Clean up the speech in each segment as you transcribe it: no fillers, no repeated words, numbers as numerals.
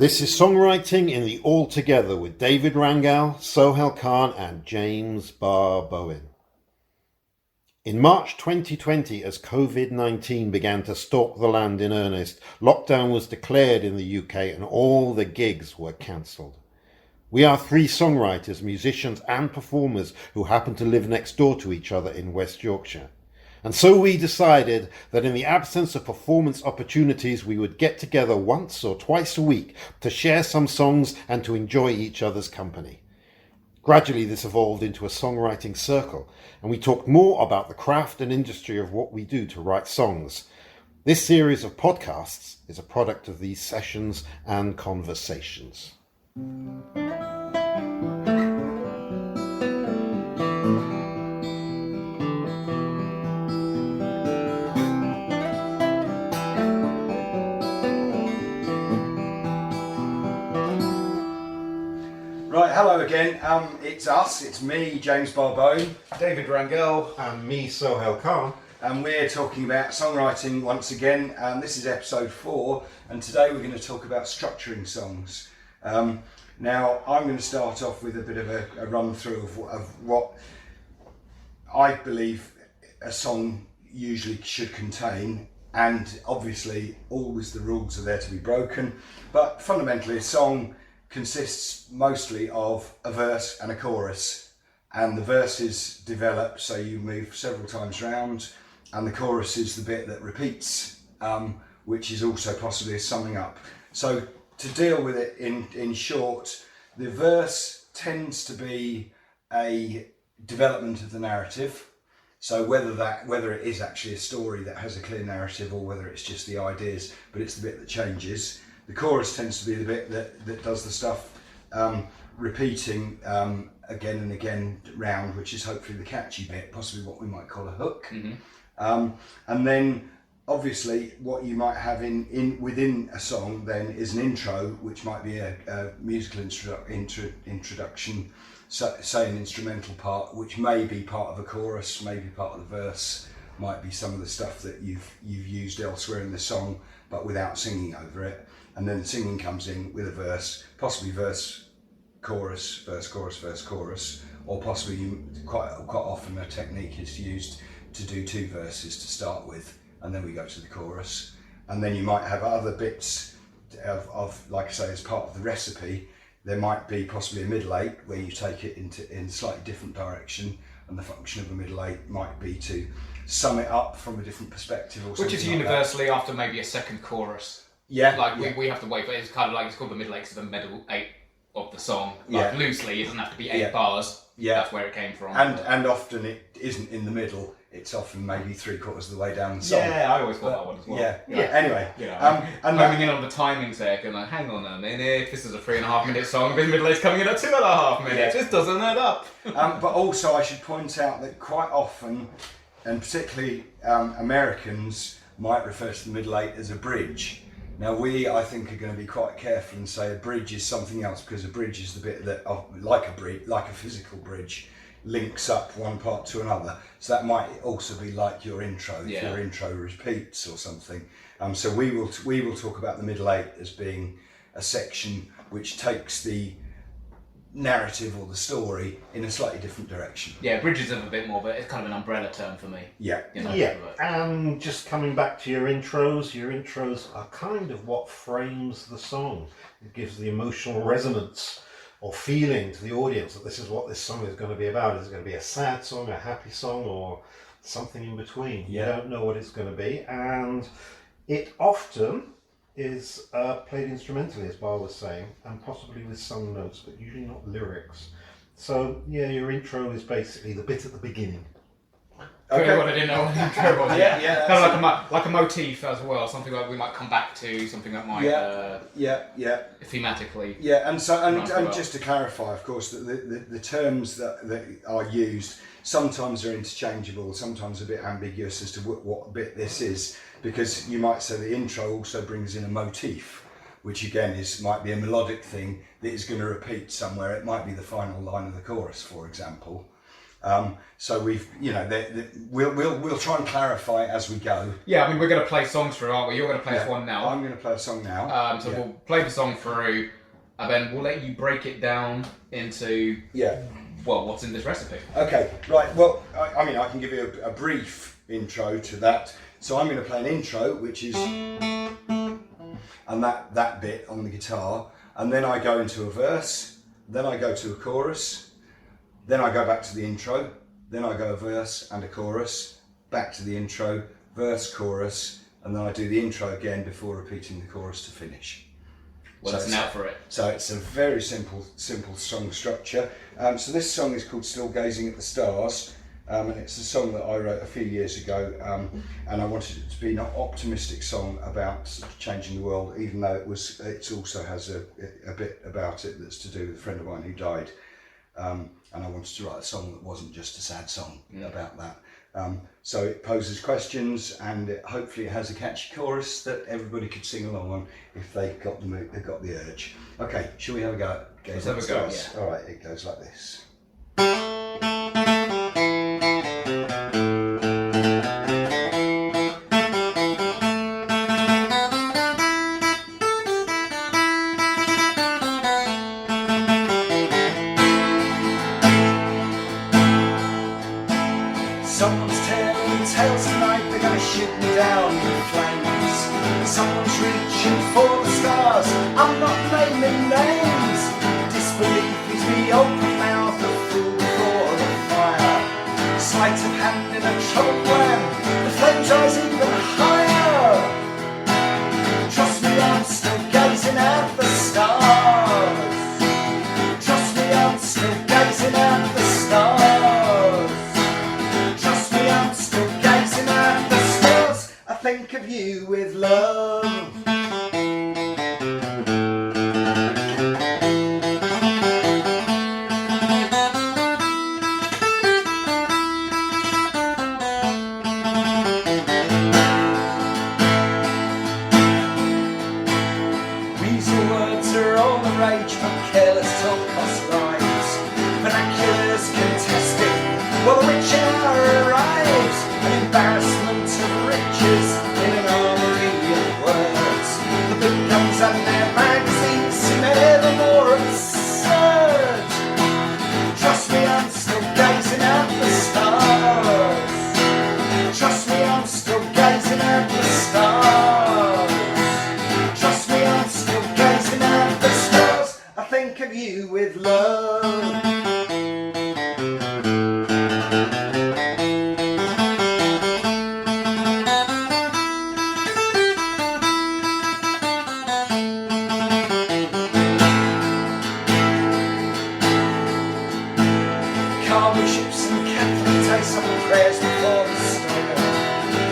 This is Songwriting in the All Together with David Rangel, Sohail Khan and James Bar Bowen. In March 2020, as COVID-19 began to stalk the land in earnest, lockdown was declared in the UK and all the gigs were cancelled. We are three songwriters, musicians and performers who happen to live next door to each other in West Yorkshire. And so we decided that in the absence of performance opportunities, we would get together once or twice a week to share some songs and to enjoy each other's company. Gradually, this evolved into a songwriting circle, and we talked more about the craft and industry of what we do to write songs. This series of podcasts is a product of these sessions and conversations. Right, hello again. It's me, James Bar Bowen, David Rangel, And me, Sohail Khan. and we're talking about songwriting once again. This is episode 4, and today we're going to talk about structuring songs. Now, I'm going to start off with a bit of a run through of what I believe a song usually should contain, and obviously always the rules are there to be broken, but fundamentally a song consists mostly of a verse and a chorus, and the verses develop, so you move several times round, and the chorus is the bit that repeats, which is also possibly a summing up. So to deal with it in short, the verse tends to be a development of the narrative. So whether it is actually a story that has a clear narrative or whether it's just the ideas, but it's the bit that changes. The chorus tends to be the bit that does the stuff repeating again and again round, which is hopefully the catchy bit, possibly what we might call a hook. Mm-hmm. And then obviously what you might have within a song then is an intro, which might be a musical introduction, say an instrumental part, which may be part of a chorus, maybe part of the verse, might be some of the stuff that you've used elsewhere in the song, but without singing over it. And then the singing comes in with a verse, possibly verse, chorus, verse, chorus, verse, chorus, or possibly quite often a technique is used to do 2 verses to start with, and then we go to the chorus. And then you might have other bits of like I say, as part of the recipe, there might be possibly a middle 8 where you take it in a slightly different direction, and the function of a middle 8 might be to sum it up from a different perspective, or which is like universally after maybe a second chorus. Yeah, like we have to wait for it. It's kind of like it's called the middle 8 to the middle 8 of the song. Like loosely, it doesn't have to be 8 bars. Yeah, that's where it came from. And often it isn't in the middle. It's often maybe 3/4 of the way down the song. Yeah, I always got that one as well. Yeah. Anyway, and homing in on the timings there, going like, hang on a minute, this is a 3.5 minute song, the middle 8's coming in at 2.5 minutes. This doesn't add up. But also, I should point out that quite often, and particularly Americans, might refer to the middle 8 as a bridge. Now I think, are going to be quite careful and say a bridge is something else, because a bridge is the bit that, like a physical bridge, links up one part to another. So that might also be like your intro, if your intro repeats or something. So we will talk about the middle 8 as being a section which takes the narrative or the story in a slightly different direction. Yeah, bridges are a bit more, but it's kind of an umbrella term for me. Yeah. And just coming back to your intros are kind of what frames the song. It gives the emotional resonance or feeling to the audience that this is what this song is going to be about. Is it going to be a sad song, a happy song, or something in between? You don't know what it's going to be, and it often is played instrumentally, as Bar was saying, and possibly with sung notes, but usually not lyrics. So your intro is basically the bit at the beginning. Okay. What I didn't know what the intro was. Yeah. Kind of like a motif as well, something like we might come back to, something that might thematically. Yeah, and just to clarify, of course, that the terms that are used sometimes are interchangeable, sometimes a bit ambiguous as to what bit this is, because you might say the intro also brings in a motif, which again might be a melodic thing that is going to repeat somewhere. It might be the final line of the chorus, for example. So we've, we'll try and clarify as we go. Yeah, I mean, we're going to play songs through, aren't we? You're going to play us one now. I'm going to play a song now. So we'll play the song through, and then we'll let you break it down into well, what's in this recipe. Okay, right. Well, I mean, I can give you a brief intro to that. So I'm going to play an intro, which is and that bit on the guitar, and then I go into a verse, then I go to a chorus, then I go back to the intro, then I go a verse and a chorus, back to the intro, verse, chorus, and then I do the intro again before repeating the chorus to finish. Well, listen out for it. So it's a very simple song structure. So this song is called Still Gazing at the Stars, and it's a song that I wrote a few years ago, and I wanted it to be an optimistic song about changing the world, even though it also has a bit about it that's to do with a friend of mine who died, and I wanted to write a song that wasn't just a sad song about that. So it poses questions, and hopefully it has a catchy chorus that everybody could sing along on if they got the urge. Okay, shall we have a go? Let's have a go. Yeah. All right, it goes like this. Someone's telling tales tonight, they're gonna shoot me down with flames. Someone's reaching for the stars, I'm not naming names. Disbelief is the open mouth of fool before the fire. Sleight of hand in a troubled land, the flames rise even higher. Trust me, I'm still gazing at the stars. Trust me, I'm still gazing at the stars. I'm still gazing at the stars. I think of you with love. Weasel words are all the rage, but careless talk costs lives. Vernaculars contested, while the witch hour arrives. An embarrassment of riches in an armoury of words. The big guns and their magazines seem ever more absurd. Trust me, I'm still gazing at the stars. Trust me, I'm still gazing at the stars. Trust me, I'm still gazing at the stars. I think of you with love. Carving ships and Catholic tastes on prayers before the storm.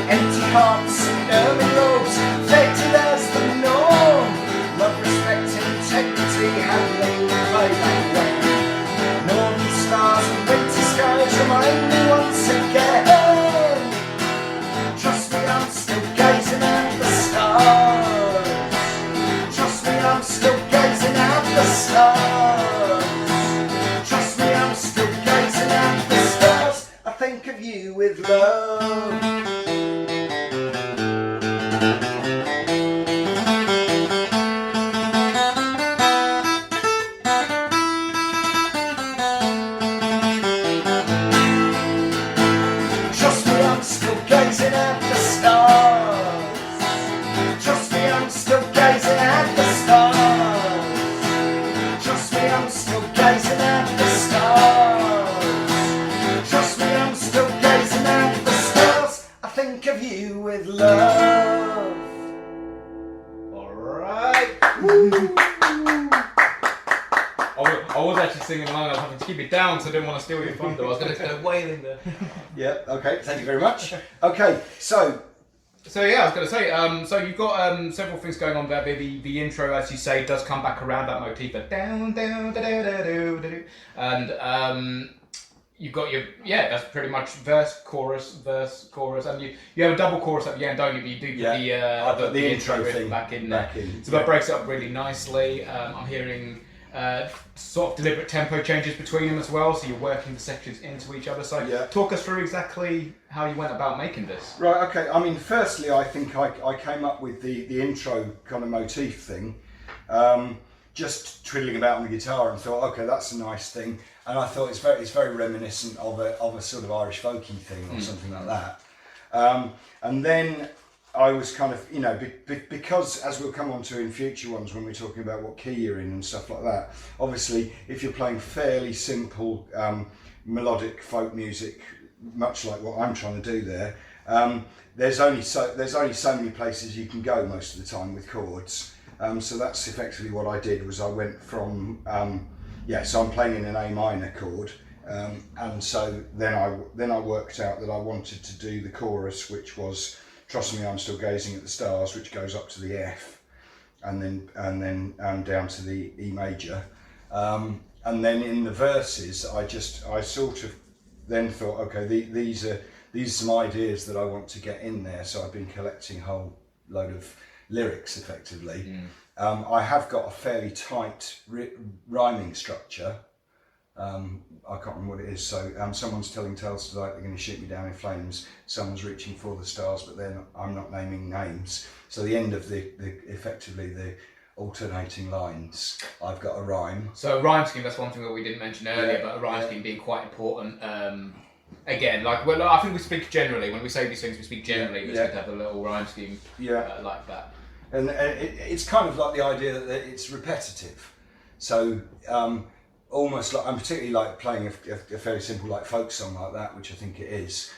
Empty hearts and ermine robes, affected as the norm. Love, respect, integrity, handling the playback when northern stars and winter skies remind me once again. Trust me, I'm still gazing at the stars. Trust me, I'm still gazing at the stars. Trust me, I'm still gazing at the stars. I think of you with love. Trust me, I'm still gazing at the stars. Trust me, I'm still gazing at the stars. Trust me, I'm still gazing at the stars. Trust me, I'm still gazing at the stars. I think of you with love. Alright. I was actually singing along, I was having to keep it down so I didn't want to steal your thunder. I was going to go wailing there. Yeah, okay, thank you very much. Okay, so yeah, I was going to say, so you've got several things going on there. The intro, as you say, does come back around that motif of down, down, da da da do da do, and you've got your that's pretty much verse, chorus, and you have a double chorus at the end, don't you? But you do put the intro thing back in there. So that breaks it up really nicely. I'm hearing sort of deliberate tempo changes between them as well, so you're working the sections into each other. So talk us through exactly how you went about making this. Right, okay. I mean, firstly, I think I came up with the intro kind of motif thing, just twiddling about on the guitar, and thought, okay, that's a nice thing. And I thought it's very reminiscent of a sort of Irish folky thing or something like that. And then I was kind of, because as we'll come on to in future ones when we're talking about what key you're in and stuff like that, obviously if you're playing fairly simple melodic folk music, much like what I'm trying to do there, there's only so many places you can go most of the time with chords. So that's effectively what I did. Was I went from so I'm playing in an A minor chord, and so then I worked out that I wanted to do the chorus, which was "Trust Me, I'm Still Gazing at the Stars," which goes up to the F, and then down to the E major, and then in the verses I sort of then thought, okay, these are some ideas that I want to get in there. So I've been collecting a whole load of lyrics effectively. I have got a fairly tight rhyming structure. I can't remember what it is. So someone's telling tales tonight, they're going to shoot me down in flames. Someone's reaching for the stars, but then I'm not naming names. So the end of the effectively the alternating lines, I've got a rhyme. So a rhyme scheme, that's one thing that we didn't mention earlier, but a rhyme scheme being quite important. Again, I think we speak generally, when we say these things, we speak generally, but it's good to have a little rhyme scheme like that. And it's kind of like the idea that it's repetitive. So almost like, I'm particularly like playing a fairly simple like folk song like that, which I think it is.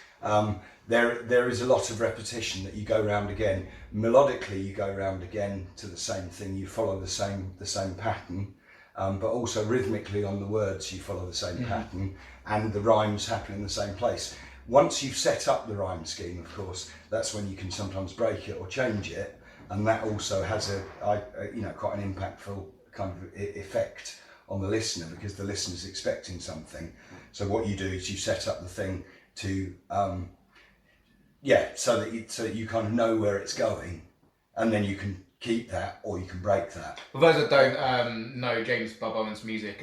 There is a lot of repetition that you go round again. Melodically, you go round again to the same thing. You follow the same pattern, but also rhythmically on the words you follow the same pattern, and the rhymes happen in the same place. Once you've set up the rhyme scheme, of course, that's when you can sometimes break it or change it, and that also has quite an impactful kind of effect on the listener, because the listener's expecting something. So what you do is you set up the thing to so that you kind of know where it's going, and then you can keep that or you can break that. For those that don't know James Bar Bowen's music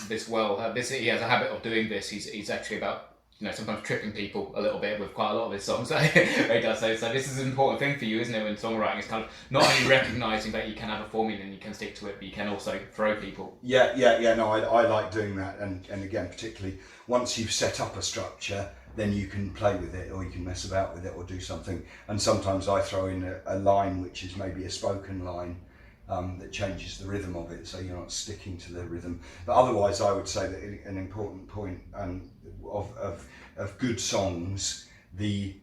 this well, he has a habit of doing this. He's actually about sometimes tripping people a little bit with quite a lot of his songs. He does so this is an important thing for you, isn't it, when songwriting is kind of not only recognising that you can have a formula and you can stick to it, but you can also throw people. No, I like doing that, and again, particularly once you've set up a structure, then you can play with it, or you can mess about with it, or do something. And sometimes I throw in a line which is maybe a spoken line that changes the rhythm of it, so you're not sticking to the rhythm. But otherwise, I would say that an important point of good songs, the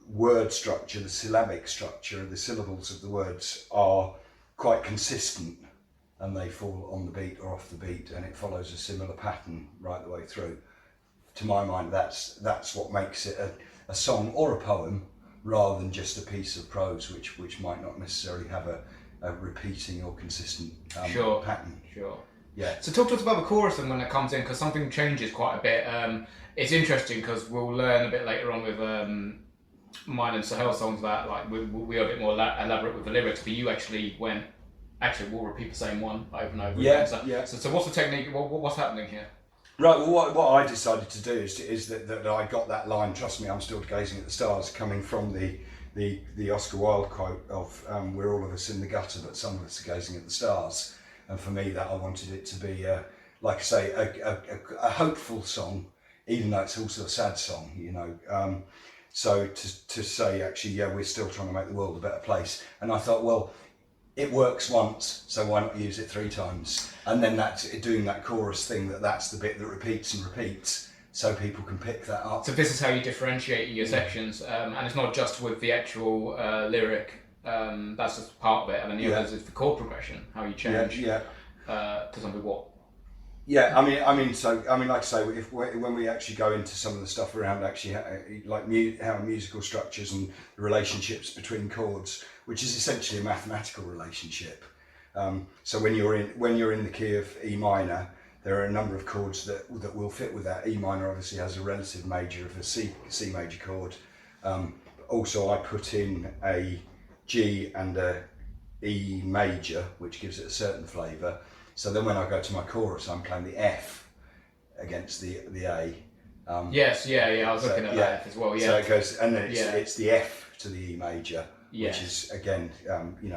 word structure, the syllabic structure, the syllables of the words are quite consistent, and they fall on the beat or off the beat, and it follows a similar pattern right the way through. To my mind, that's what makes it a song or a poem, rather than just a piece of prose which might not necessarily have a repeating or consistent pattern. Sure. Yeah. So talk to us about the chorus and when it comes in, because something changes quite a bit. It's interesting because we'll learn a bit later on with mine and Sohail songs that we are a bit more elaborate with the lyrics, but you actually we'll repeat the same one over and over again. So what's the technique? What's happening here? Right, well, what I decided to do is that I got that line, "Trust me, I'm still gazing at the stars," coming from the Oscar Wilde quote of "We're all of us in the gutter, but some of us are gazing at the stars." And for me, that I wanted it to be, like I say, a hopeful song, even though it's also a sad song, So to say, actually, we're still trying to make the world a better place. And I thought, well, it works once, so why not use it 3 times? And then that's doing that chorus thing, that's the bit that repeats and repeats, so people can pick that up. So this is how you differentiate your sections, and it's not just with the actual lyric, that's just part of it, and then the others is the chord progression, how you change to something what. Yeah, I mean, like I say, when we actually go into some of the stuff around actually how musical structures and the relationships between chords, which is essentially a mathematical relationship. So when you're in the key of E minor, there are a number of chords that will fit with that. E minor obviously has a relative major of a C major chord. Also, I put in a G and a E major, which gives it a certain flavour. So then when I go to my chorus, I'm playing the F against the A. Yes, I was looking at that as well. Yeah. So it goes, and then it's the F to the E major, Yes. which is again,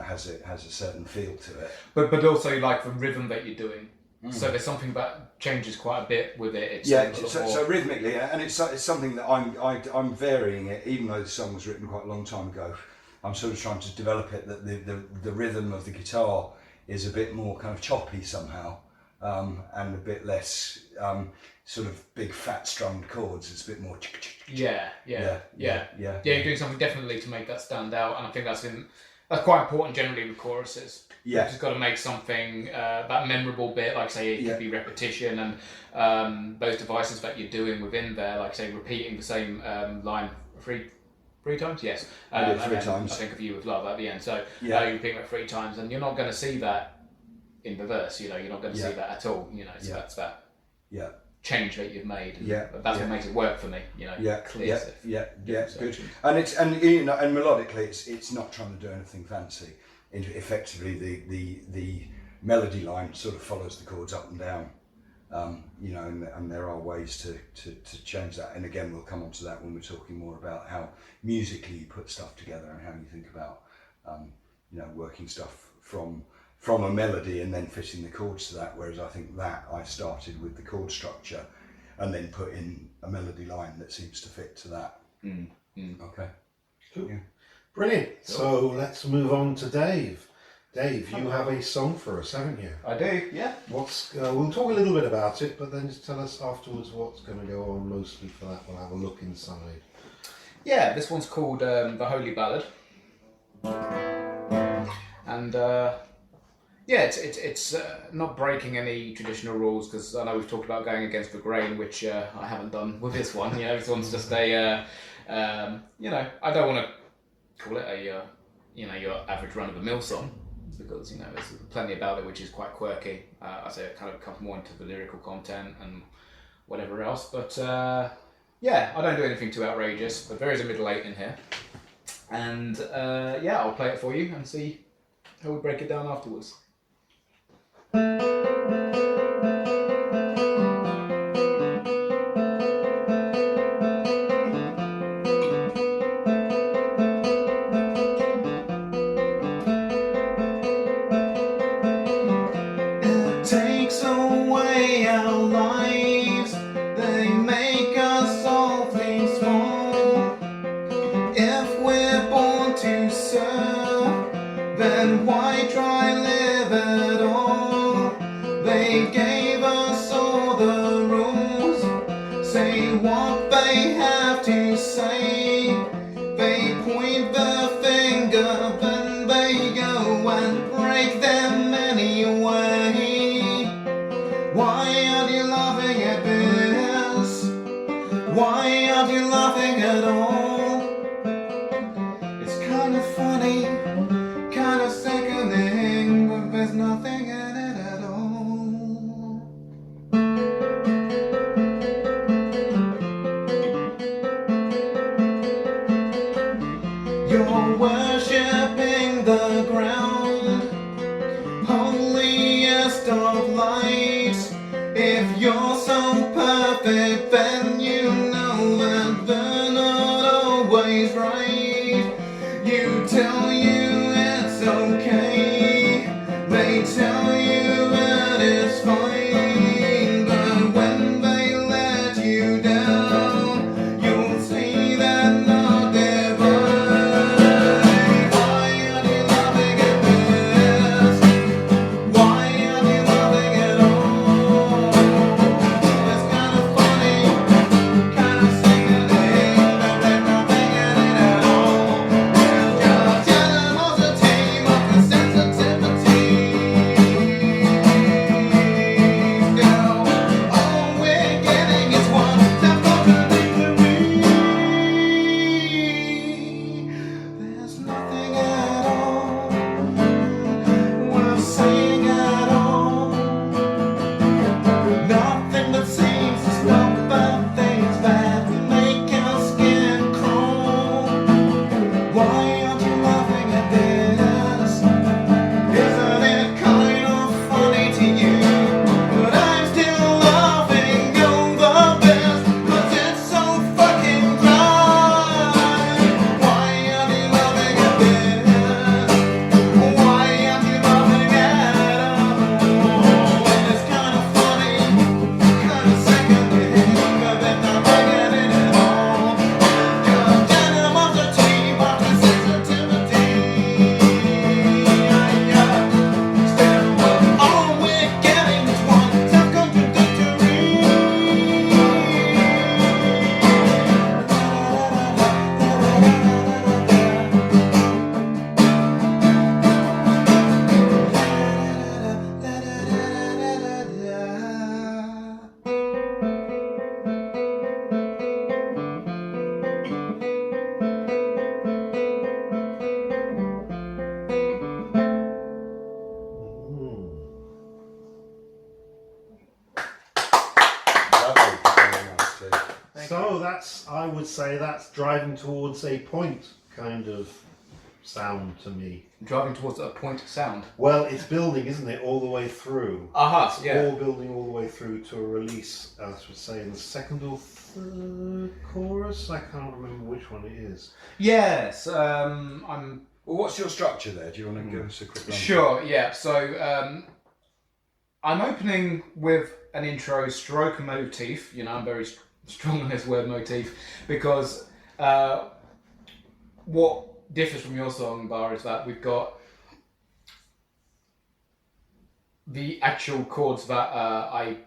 has a certain feel to it. But also like the rhythm that you're doing. So there's something that changes quite a bit with it. It's so rhythmically, and it's something that I'm varying it, even though the song was written quite a long time ago. I'm sort of trying to develop it that the rhythm of the guitar is a bit more kind of choppy somehow, and a bit less sort of big fat strummed chords. It's a bit more. Yeah. You're doing something definitely to make that stand out, and I think that's quite important generally with choruses. Yeah. You've just got to make something that memorable bit, like say it could be repetition and those devices that you're doing within there, like say repeating the same line three times. Yes, three times. I think of You With Love at the end. So you repeat that 3 times, and you're not going to see that in the verse. You're not going to see that at all. So that's that. Yeah. Change that you've made. That's what makes it work for me. Clear. Good. And and melodically, it's not trying to do anything fancy. Effectively, the melody line sort of follows the chords up and down. And there are ways to change that. And again, we'll come on to that when we're talking more about how musically you put stuff together and how you think about, working stuff from a melody and then fitting the chords to that. Whereas I think that I started with the chord structure and then put in a melody line that seems to fit to that. Okay. Cool. Yeah. Brilliant. So let's move on to Dave. Dave, you have a song for us, haven't you? I do, yeah. We'll talk a little bit about it, but then just tell us afterwards what's going to go on mostly for that. We'll have a look inside. Yeah, this one's called The Holy Ballad. And it's not breaking any traditional rules, because I know we've talked about going against the grain, which I haven't done with this one. This one's just I don't want to call it a your average run-of-the-mill song, because there's plenty about it which is quite quirky. I say it kind of comes more into the lyrical content and whatever else, but I don't do anything too outrageous, but there is a middle 8 in here, and I'll play it for you and see how we break it down afterwards. Why aren't you laughing at all? It's kind of funny, kind of sickening, but there's nothing in it at all. You're worshipping the ground, holiest of lights. If you're so perfect, then you know that they're not always right. You tell you it's okay, they tell you that it's fine, but when they let you down, you'll see that not divine. Why aren't you laughing at this? Why aren't you laughing at all? It's kind of funny, So I would say that's driving towards a point kind of sound to me. Driving towards a point sound. Well, it's building, isn't it, all the way through? Aha, It's yeah. all building all the way through to a release, I would say, in the second or third chorus. I can't remember which one it is. Yes, Well, what's your structure there? Do you want to give us a quick run? Sure, yeah. So I'm opening with an intro stroke motif. You know, I'm very strong on this word motif because what differs from your song, Bar, is that we've got the actual chords that I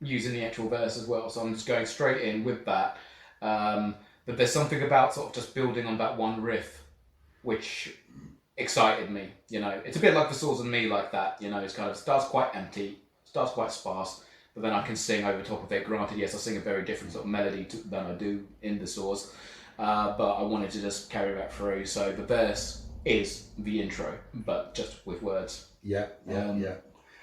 use in the actual verse as well. So I'm just going straight in with that. But there's something about sort of just building on that one riff, which excited me. You know, it's a bit like the Saws and Me, like that. You know, it's kind of starts quite empty, starts quite sparse, but then I can sing over top of it. Granted, yes, I sing a very different sort of melody than I do in the Saws, but I wanted to just carry that through. So the verse is the intro, but just with words. Yeah. And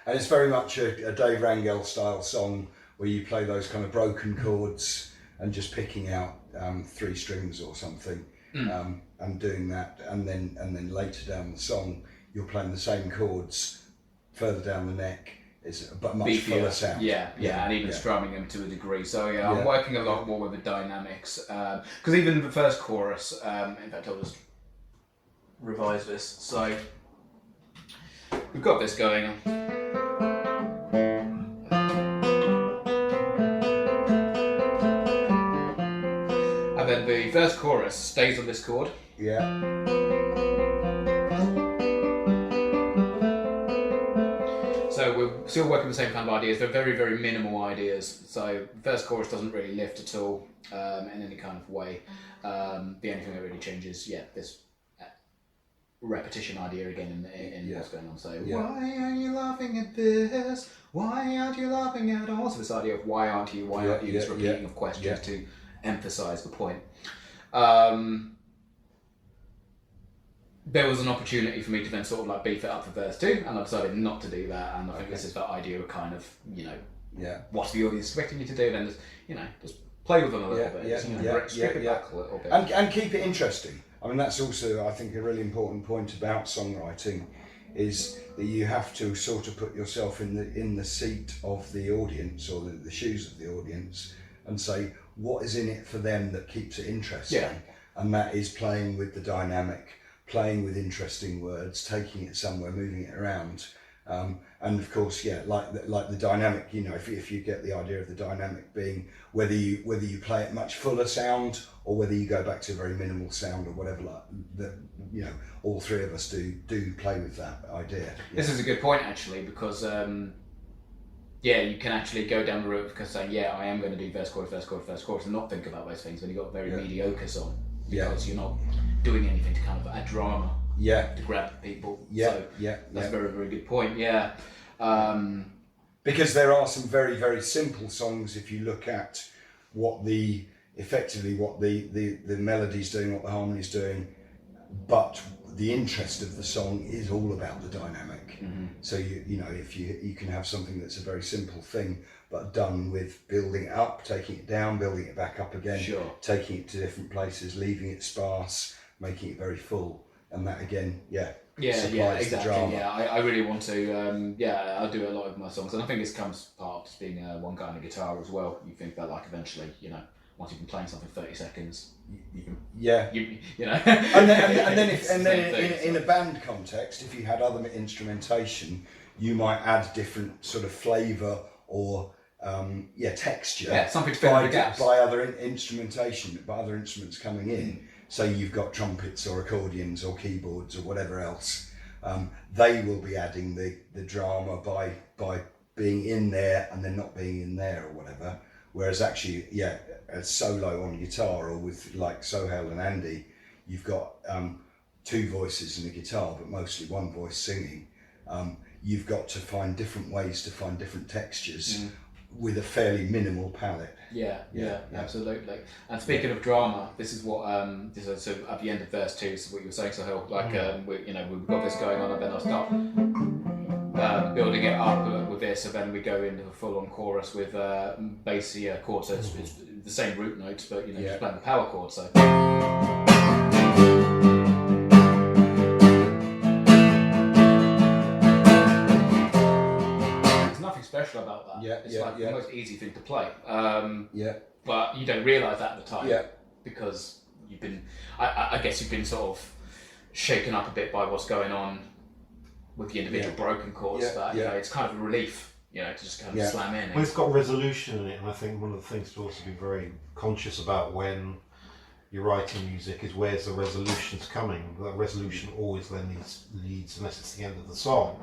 it's very much a Dave Rangel style song where you play those kind of broken chords and just picking out 3 strings or something, and doing that, and then later down the song you're playing the same chords further down the neck, but much fuller sound. Yeah, and even strumming them to a degree. So yeah, I'm working a lot more with the dynamics, because even the first chorus, in fact I'll just revise this. So we've got this going on. And then the first chorus stays on this chord. Yeah. So we're still working with the same kind of ideas. They're very, very minimal ideas. So the first chorus doesn't really lift at all in any kind of way. The only thing that really changes, this repetition idea again in what's going on. So why are you laughing at this? Why aren't you laughing at all? So this idea of why aren't you? This repeating of questions to emphasise the point. There was an opportunity for me to then sort of like beef it up for verse 2, and I decided not to do that. And I think this is that idea of kind of, what's the audience expecting you to do? Then just play with them a little bit, strip it back a little bit, and keep it interesting. I mean, that's also, I think, a really important point about songwriting, is that you have to sort of put yourself in the seat of the audience, or the shoes of the audience, and say, what is in it for them that keeps it interesting? Yeah. And that is playing with the dynamic, playing with interesting words, taking it somewhere, moving it around. And of course, like the dynamic, if you get the idea of the dynamic being whether you play it much fuller sound, or whether you go back to a very minimal sound, or whatever, like that, all 3 of us do play with that idea. This is a good point, actually, because you can actually go down the route of saying, I am going to do verse, chorus, verse, chorus, verse, chorus, and not think about those things when you've got a very mediocre song, because you're not doing anything to kind of add drama to grab people. That's a very, very good point. Because there are some very, very simple songs if you look at what the melody's doing, what the harmony's doing, but the interest of the song is all about the dynamic. So if you can have something that's a very simple thing, but done with building it up, taking it down, building it back up again, taking it to different places, leaving it sparse, making it very full, and that again, supplies exactly. the drama. I really want to. I do a lot of my songs, and I think this comes part of just being one guy on a guitar as well. You think that eventually, once you've been playing something 30 seconds, you can, and then in a band context, if you had other instrumentation, you might add different sort of flavour or texture. Something to fill in the gaps by other instrumentation, by other instruments coming in. So you've got trumpets or accordions or keyboards or whatever else. They will be adding the drama by being in there and then not being in there or whatever. Whereas actually, a solo on guitar, or with like Sohail and Andy, you've got 2 voices and a guitar, but mostly one voice singing. You've got to find different ways to find different textures with a fairly minimal palette. Yeah, absolutely. And speaking of drama, this is what so at the end of verse 2, so what you were saying, Sohail, we've got this going on, and then I'll start building it up with this, and then we go into a full-on chorus with bassy chords. So it's the same root notes, but Yeah. just playing the power chord. So. There's nothing special about that. Yeah, it's yeah, like yeah. the most easy thing to play. Yeah. But you don't realise that at the time. Yeah. Because you've been, I guess you've been sort of shaken up a bit by what's going on with the individual broken chords. Yeah, That yeah. it's kind of a relief, to just kind of Yeah. slam in. Well, it's got resolution in it, and I think one of the things to also be very conscious about when you're writing music is where's the resolutions coming. That resolution always then leads, unless it's the end of the song,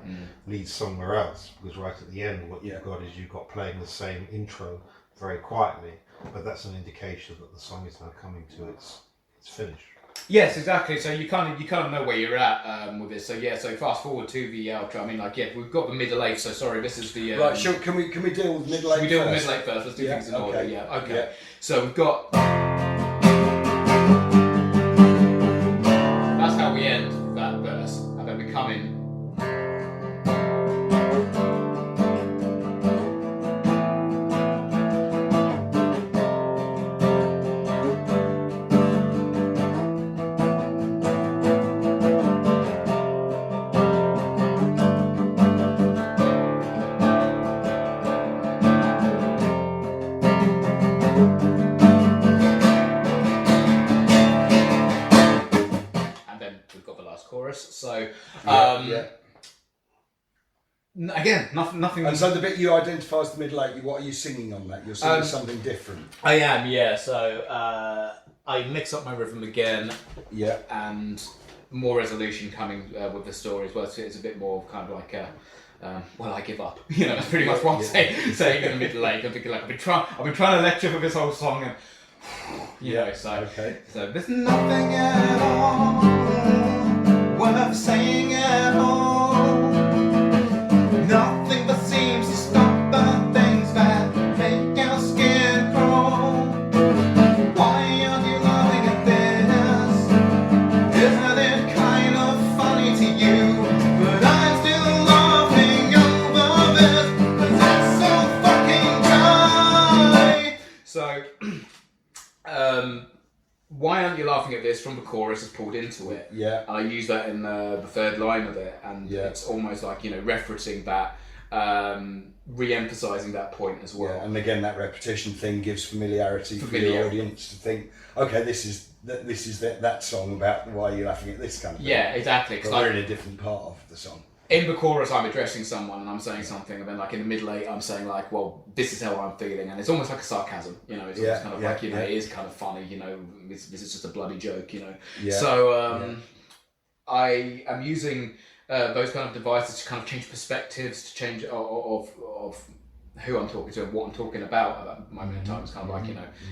leads somewhere else. Because right at the end, what you've got is you've got playing the same intro very quietly, but that's an indication that the song is now coming to its finish. Yes, exactly. So you kind of know where you're at with this. So so fast forward to the outro. I mean, we've got the middle eight. So sorry, this is the Right. Sure. Can we deal with middle eight? we deal with first? middle eight first. Let's do things in order. okay. Yeah. Okay. Yeah. So we've got. That's how we end that verse, and then we come in. So again, nothing. And so the bit you identify as the middle eight, what are you singing on that? You're singing something different. I am, yeah. So I mix up my rhythm again. Yeah. And more resolution coming with the story as well. So it's a bit more kind of like a. I give up. That's pretty much what I'm saying in the middle eight. I'm thinking like I've been trying to lecture for this whole song, and So there's nothing at all worth saying at all. Nothing that seems to stop the things that make your skin crawl. Why aren't you laughing at this? Isn't it kind of funny to you? But I'm still laughing over this, 'cause it's so fucking dry. Why aren't you laughing at this? From the chorus is pulled into it. Yeah. I use that in the third line of it, and it's almost like referencing that, re-emphasizing that point as well. Yeah. And again, that repetition thing gives familiarity for the audience to think, okay, this is that song about why you're laughing at this kind of thing. Yeah, exactly. But we're in a different part of the song. In the chorus, I'm addressing someone and I'm saying something, and then like in the middle eight, I'm saying like, well, this is how I'm feeling, and it's almost like a sarcasm, It's almost kind of like, it is kind of funny, this is just a bloody joke, Yeah. So I am using those kind of devices to kind of change perspectives, to change of who I'm talking to and what I'm talking about at that moment in time. It's kind of like,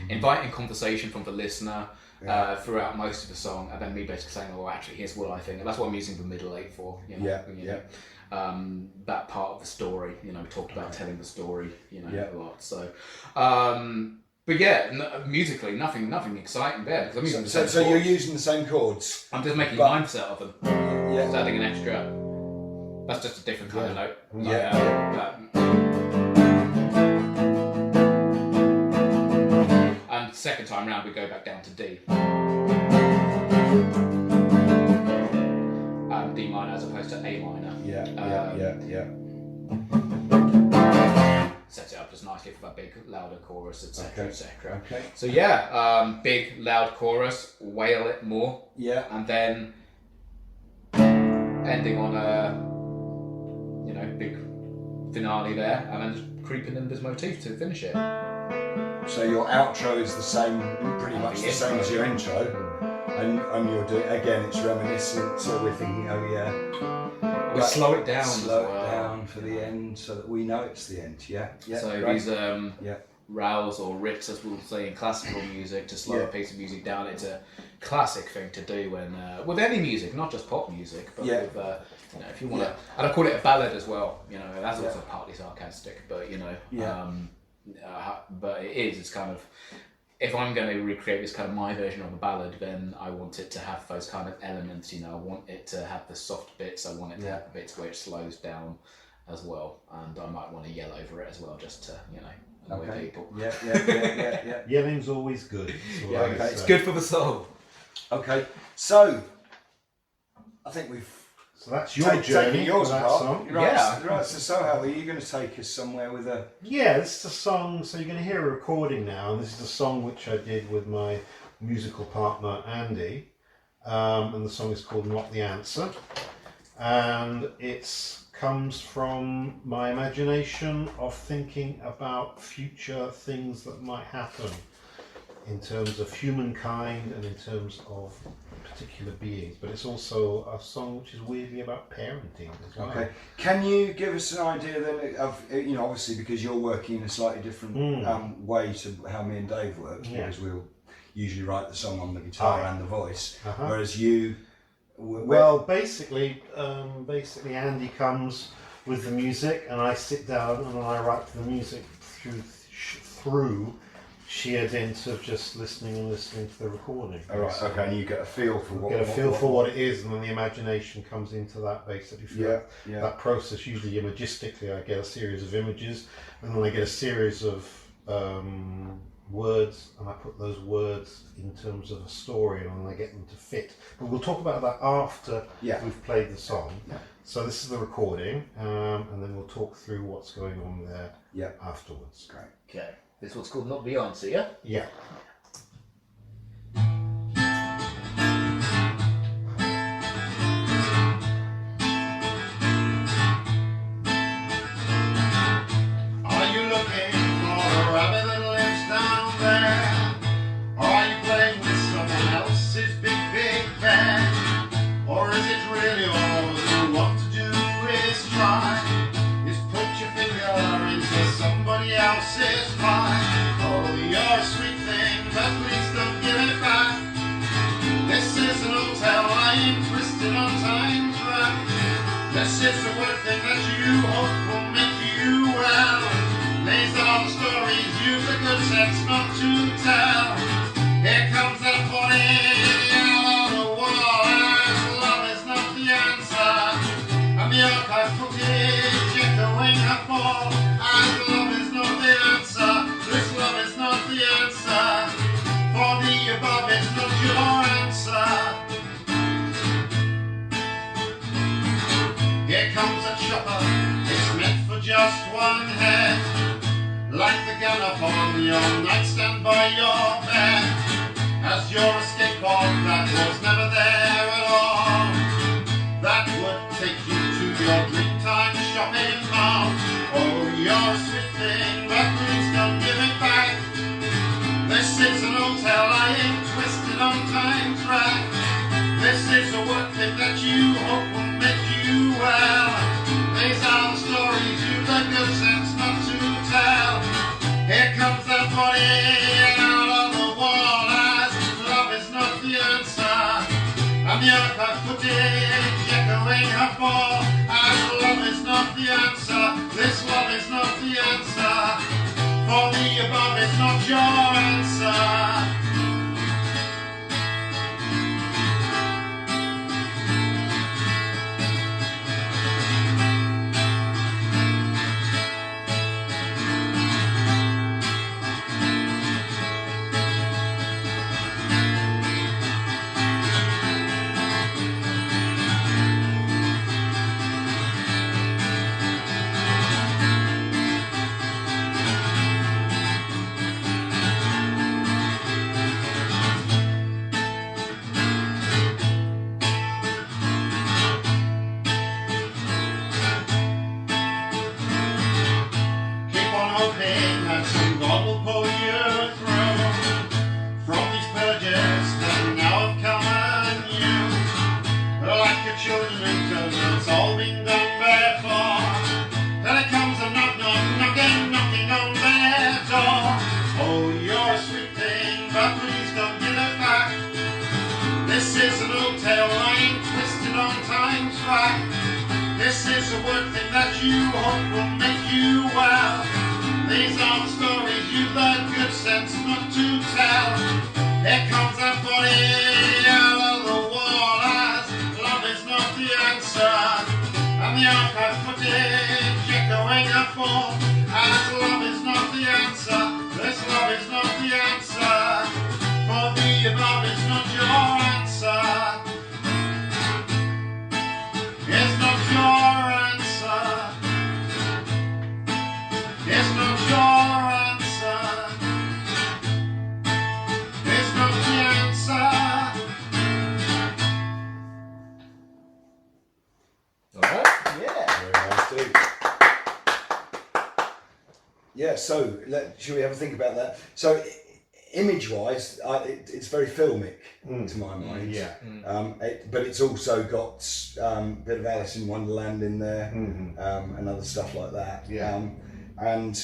inviting conversation from the listener throughout most of the song, and then me basically saying, oh, actually, here's what I think. And that's what I'm using the middle eight for, that part of the story, we talked about telling the story, a lot. So, but musically, nothing exciting there. Because I'm using the same so you're chords. using the same chords. I'm just making a mindset of them. Yeah. Just adding an extra. That's just a different kind of note. And second time round, we go back down to D. D minor as opposed to A minor. Yeah. Sets it up just nicely for that big, louder chorus, etc., etc. Okay. So big, loud chorus, wail it more. Yeah. And then ending on a big finale there, and then just creeping in this motif to finish it. So your outro is the same, pretty much the same as your intro, and you're doing, again, it's reminiscent, so we're thinking, We slow it down. Slow it down for the end, so that we know it's the end. Yeah. So right. these rows or riffs, as we'll say in classical music, to slow a piece of music down, it's a classic thing to do when with any music, not just pop music, but with if you want to, and I call it a ballad as well. That's also partly sarcastic, but but it is. It's kind of, if I'm going to recreate this kind of my version of a ballad, then I want it to have those kind of elements. I want it to have the soft bits. I want it to have the bits where it slows down as well, and I might want to yell over it as well, just to with Okay. people. Yeah. Yelling's always good. That's all Yeah, I okay. say. It's good for the soul. Okay. So, I think we've So that's your journey taken yours for that apart. song. Right. Yeah. Right. So, Sohail, are you going to take us somewhere with a? Yeah, this is a song. So you're going to hear a recording now, and this is a song which I did with my musical partner Andy, and the song is called "Not the Answer," and it comes from my imagination of thinking about future things that might happen in terms of humankind and in terms of particular beings, but it's also a song which is weirdly about parenting as well. Okay. Can you give us an idea then of, obviously because you're working in a slightly different way to how me and Dave work, Yeah. because we'll usually write the song on the guitar and the voice, Uh-huh. whereas you. Well, basically, Andy comes with the music, and I sit down and I write the music through. She had into just listening to the recording. All right. Okay. And you get a feel for what it is, and then the imagination comes into that basically. Through that process, usually imagistically, I get a series of images, and then I get a series of words, and I put those words in terms of a story, and then I get them to fit. But we'll talk about that after we've played the song. Yeah. So this is the recording, and then we'll talk through what's going on there afterwards. Great. Okay. This one's called Not the Answer, yeah? Yeah. Are you looking for a rabbit that lives down there? Or are you playing with someone else's big bear? Or is it really all you want to do is try? Is put your finger into somebody else's pie? Oh, you're a sweet thing, but please don't give it back. This is an old tale lying twisted on time's rack. This is the word thing that you hope will make you well. These are the stories use a good sense not to tell. Here comes that funny yell on the wall as love is not the answer. And the archive footage echoing her fall as love is not the answer. This love is not the answer. For the above is not your answer. Here comes a chopper, it's meant for just one head. Like the gun upon your nightstand by your bed. As your escape pod that was never there at all. That would take you to your dreamtime shopping mall. Oh, you're a sweet thing, but please don't give it back. This is an old tale lying twisted on time's rack. This is a work thing that you hope will make you well. These are the stories you've the good sense not to tell. Here comes that body out on the wall as love is not the answer. And the archive footage echoing her fall as love is not the answer. This love is not the answer. For the above is not your answer. This is a word thing that you hope will make you well. These are the stories you've the good sense not to tell. Here comes that body out of the wall as love is not the answer. And the archive footage echoing her fall As love is not the answer, this love is not the answer. For the above is not your answer. It's not your answer. It's not your answer. It's not the answer. Alright. Yeah. Very nice indeed. Yeah, so should we have a think about that? So, image-wise, it's very filmic to my mind. Yeah. But it's also got a bit of Alice in Wonderland in there, and other stuff like that. Yeah. And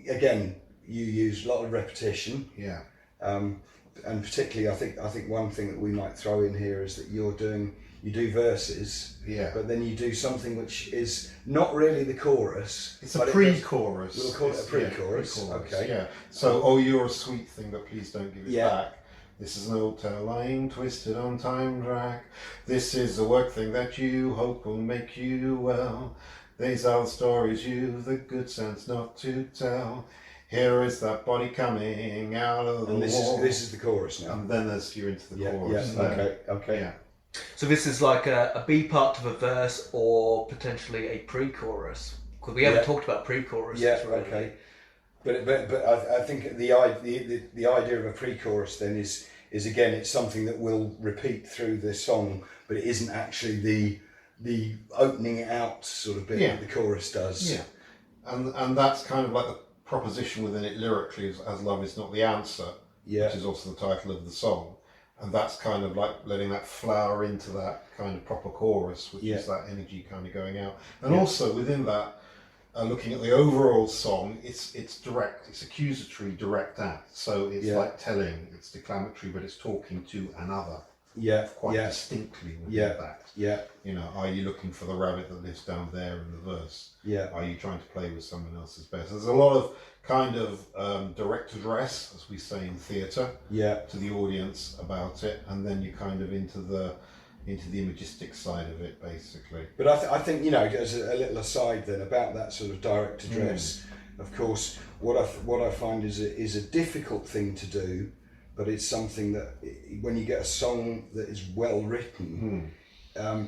again, you use a lot of repetition. Yeah. And particularly, I think one thing that we might throw in here is that you do verses, Yeah. but then you do something which is not really the chorus. It's a but pre-chorus. We'll call it a pre-chorus. Yeah, pre-chorus. Okay. Yeah. So, oh, you're a sweet thing, but please don't give it Yeah. back. This is an old tale lying twisted on time track. This is a work thing that you hope will make you well. These are the stories you've the good sense not to tell. Here is that body coming out of the And wall. this is the chorus now. And then you're into the Yeah. chorus. Yeah. there. Okay. Yeah. So this is like a B part of a verse or potentially a pre-chorus. Because we haven't talked about pre-chorus. Yeah. really. Okay. But I think the idea of a pre-chorus then is again, it's something that will repeat through the song, but it isn't actually the opening out sort of bit that the chorus does. Yeah. And that's kind of like the proposition within it lyrically as love is not the answer, Yeah. which is also the title of the song. And that's kind of like letting that flower into that kind of proper chorus, which is that energy kind of going out. And also within that, looking at the overall song, it's direct, it's accusatory, direct act. So it's like telling, it's declamatory, but it's talking to another. Yeah. Quite distinctly within that. Yeah. You know, are you looking for the rabbit that lives down there in the verse? Yeah. Are you trying to play with someone else's best? There's a lot of kind of direct address, as we say in theatre, to the audience about it, and then you're kind of into the imagistic side of it, basically. But I think, you know, as a little aside then about that sort of direct address, of course, what I find is a difficult thing to do, but it's something that when you get a song that is well written,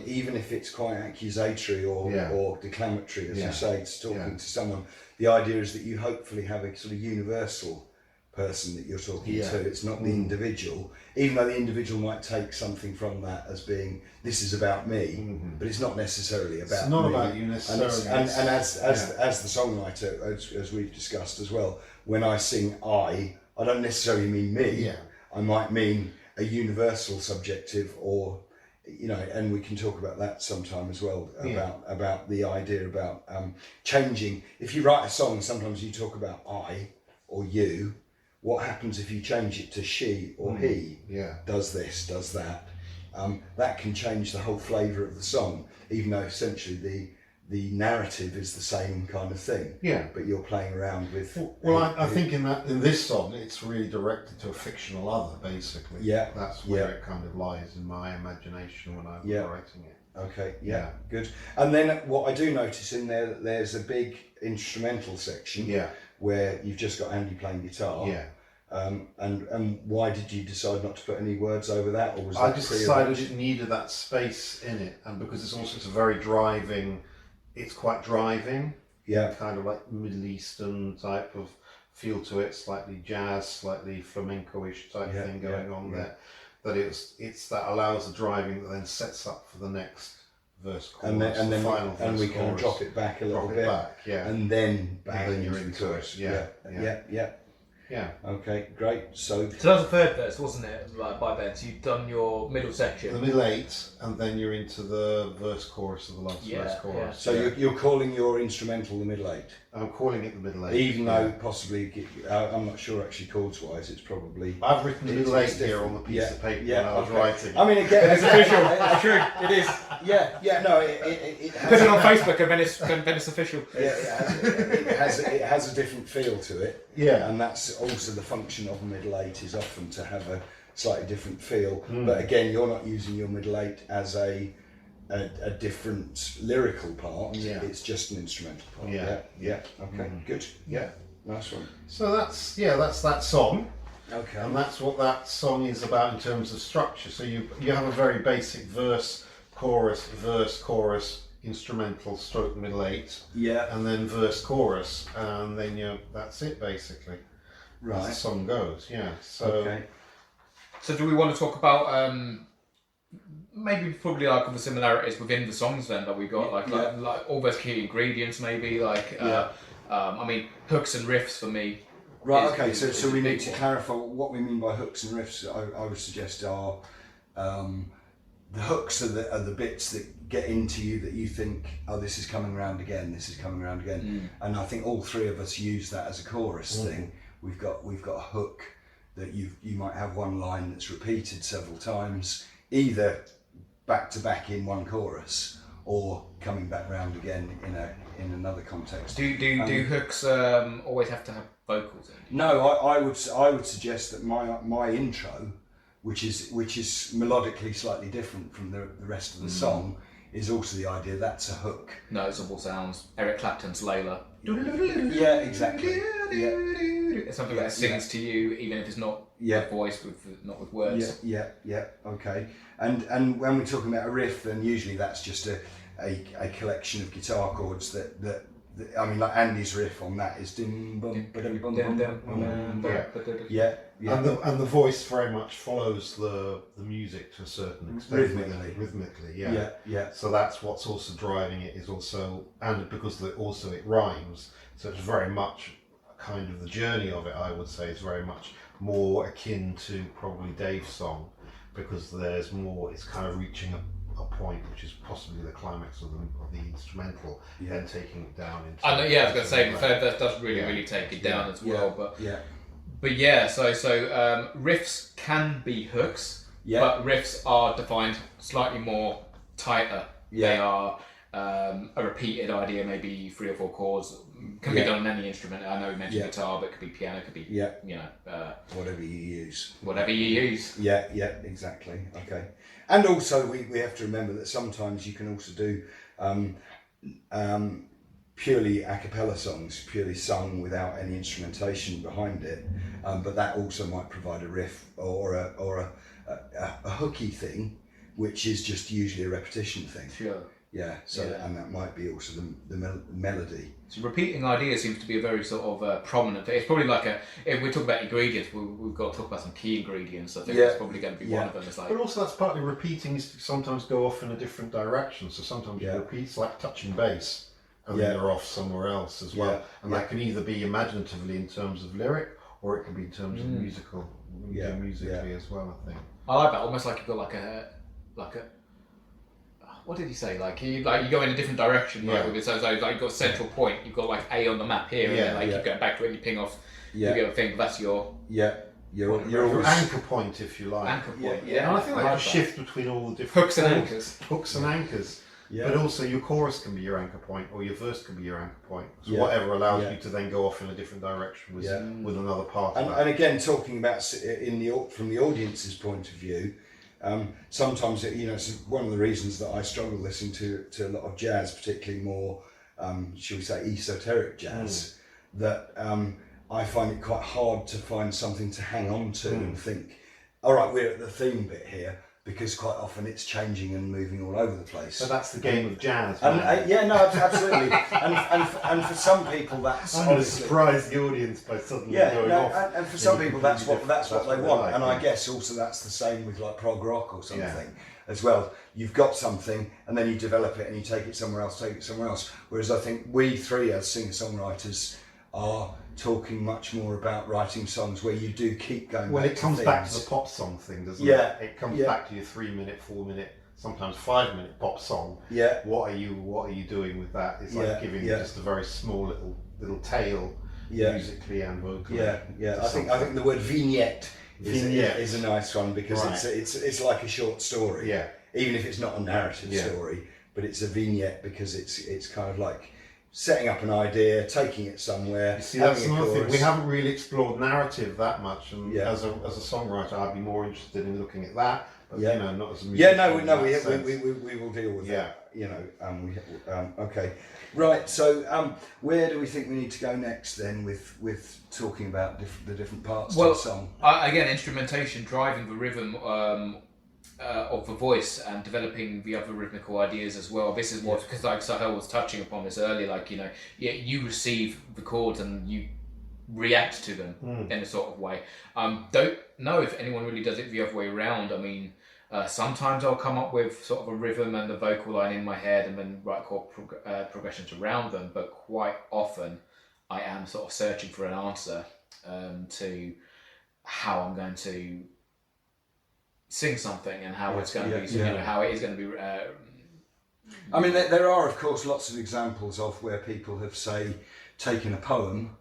even if it's quite accusatory or declamatory, as you say, it's talking to someone, the idea is that you hopefully have a sort of universal person that you're talking to. It's not the individual, even though the individual might take something from that as being, this is about me, but it's not necessarily about me. It's not about you necessarily. And as the songwriter, as we've discussed as well, when I sing I don't necessarily mean me. Yeah. I might mean a universal subjective, or, you know, and we can talk about that sometime as well, about the idea about changing. If you write a song, sometimes you talk about I or you. What happens if you change it to she or he? Does this, does that? That can change the whole flavour of the song, even though essentially the narrative is the same kind of thing. Yeah. But you're playing around with. Well, I think in this song, it's really directed to a fictional other, basically. Yeah. That's where it kind of lies in my imagination when I was writing it. Okay. Yeah. Good. And then what I do notice in there, that there's a big instrumental section. Yeah. Where you've just got Andy playing guitar. Yeah. And why did you decide not to put any words over that, or was that I just decided it needed that space in it, and because it's a very driving. It's quite driving, kind of like Middle Eastern type of feel to it, slightly jazz, slightly flamenco-ish type thing going on there. That it's that allows the driving that then sets up for the next verse chorus, and then final and verse we can chorus, drop it back a little bit, and then you're into it. Yeah. Okay, great. So that was the third verse, wasn't it? Like by then, so you've done your middle section. The middle 8, and then you're into the verse chorus of the last verse chorus. Yeah. So you're calling your instrumental the middle 8. I'm calling it the middle 8. Even though possibly, I'm not sure actually chords wise, it's probably. I've written the middle 8 here on the piece of paper when I was writing. I mean, again, it's official. It's true. It is. Yeah. No, it has, put it on Facebook and then it's official. Yeah, it has a different feel to it. Yeah, and that's also the function of a middle 8 is often to have a slightly different feel. But again, you're not using your middle 8 as a a different lyrical part. Yeah. It's just an instrumental part. Yeah. Yeah. Okay. Good. Yeah. Nice one. So that's that song. Okay. And that's what that song is about in terms of structure. So you have a very basic verse, chorus, instrumental, stroke, middle eight, Yeah. and then verse, chorus, and then that's it basically. As the Right. song goes, yeah. So Okay. So do we want to talk about maybe probably like the similarities within the songs then that we got, like all those key ingredients maybe, like I mean hooks and riffs for me. Right. Okay. So is we a need big to one. clarify what we mean by hooks and riffs. I would suggest are the hooks are the bits that get into you that you think, oh, this is coming round again. This is coming round again. And I think all three of us use that as a chorus thing. We've got a hook that you might have one line that's repeated several times, either back to back in one chorus or coming back round again in another context. Do hooks always have to have vocals in? No, I would suggest that my intro, which is melodically slightly different from the rest of the song, is also the idea that's a hook. Noticeable sounds. Eric Clapton's Layla. Yeah, exactly. Yeah. It's something that sings to you, even if it's not with voice, not with words. Yeah, okay. And when we're talking about a riff, then usually that's just a collection of guitar chords that I mean, like Andy's riff on that is dim bum ba-dum bum bum bum. Yeah. And the voice very much follows the music to a certain extent. Rhythmically, yeah. Yeah. So that's what's also driving it is also, and because also it rhymes, so it's very much kind of the journey of it, I would say, is very much more akin to probably Dave's song, because there's more, it's kind of reaching a point which is possibly the climax of the instrumental, then taking it down into... I was going to say, that does really take it down as well, but yeah, so riffs can be hooks, but riffs are defined slightly more tighter. They are a repeated idea, maybe 3 or 4 chords. Can be done on any instrument. I know we mentioned guitar, but it could be piano, it could be whatever you use. Whatever you use. Yeah, exactly. Okay. And also we have to remember that sometimes you can also do purely a cappella songs, purely sung without any instrumentation behind it, but that also might provide a riff or a hooky thing, which is just usually a repetition thing. Sure. Yeah. So and that might be also the melody. So repeating ideas seems to be a very sort of prominent thing. It's probably like if we talk about ingredients, we've got to talk about some key ingredients. I think that's probably going to be one of them. It's like, but also that's partly repeating is sometimes go off in a different direction. So sometimes you repeat, it's like touching bass, and then you're off somewhere else as well. And that can either be imaginatively in terms of lyric, or it can be in terms of musically as well, I think. I like that, almost like you've got like a what did he say? Like you go in a different direction, right? With it. So like you've got a central point. You've got like A on the map here, and then you go back to it and you ping off. You get a thing. That's your your anchor point, if you like. Anchor point. And I think like a shift between all the different hooks and anchors. Hooks and anchors. But also your chorus can be your anchor point, or your verse can be your anchor point. So whatever allows you to then go off in a different direction with another part of that. And again, talking about from the audience's point of view. Sometimes it's one of the reasons that I struggle listening to a lot of jazz, particularly more, shall we say, esoteric jazz. That I find it quite hard to find something to hang on to and think, all right, we're at the theme bit here, because quite often it's changing and moving all over the place. So that's the game of jazz. Absolutely. and for some people that's I'm going to surprise the audience by suddenly going off. And for some people that's what they want. Like, and I guess also that's the same with like prog rock or something as well. You've got something and then you develop it and you take it somewhere else. Whereas I think we three as singer-songwriters are talking much more about writing songs where you do keep going well, back it comes to back to things. the pop song thing, doesn't Yeah. it? It comes back to your 3-minute, 4-minute, sometimes 5-minute pop song. Yeah. What are you doing with that? It's like giving just a very small little tail musically and vocally. I think the word vignette is a nice one, because it's like a short story. Yeah. Even if it's not a narrative story, but it's a vignette because it's kind of like setting up an idea, taking it somewhere. You see, that's another thing. We haven't really explored narrative that much, and as a songwriter, I'd be more interested in looking at that but Yeah. you know, not as a Yeah, musician no, in that sense. we will deal with Yeah. that. You know, okay, right. So, where do we think we need to go next then with talking about the different parts of the song? Again, instrumentation driving the rhythm of the voice and developing the other rhythmical ideas as well. This is what, because like Sohail was touching upon this earlier, like, you know, you receive the chords and you react to them in a sort of way. Don't know if anyone really does it the other way around. I mean, sometimes I'll come up with sort of a rhythm and the vocal line in my head and then write chord progressions around them, but quite often I am sort of searching for an answer to how I'm going to sing something and how it's going to be, you know, how it is going to be. I mean, there are, of course, lots of examples of where people have, say, taken a poem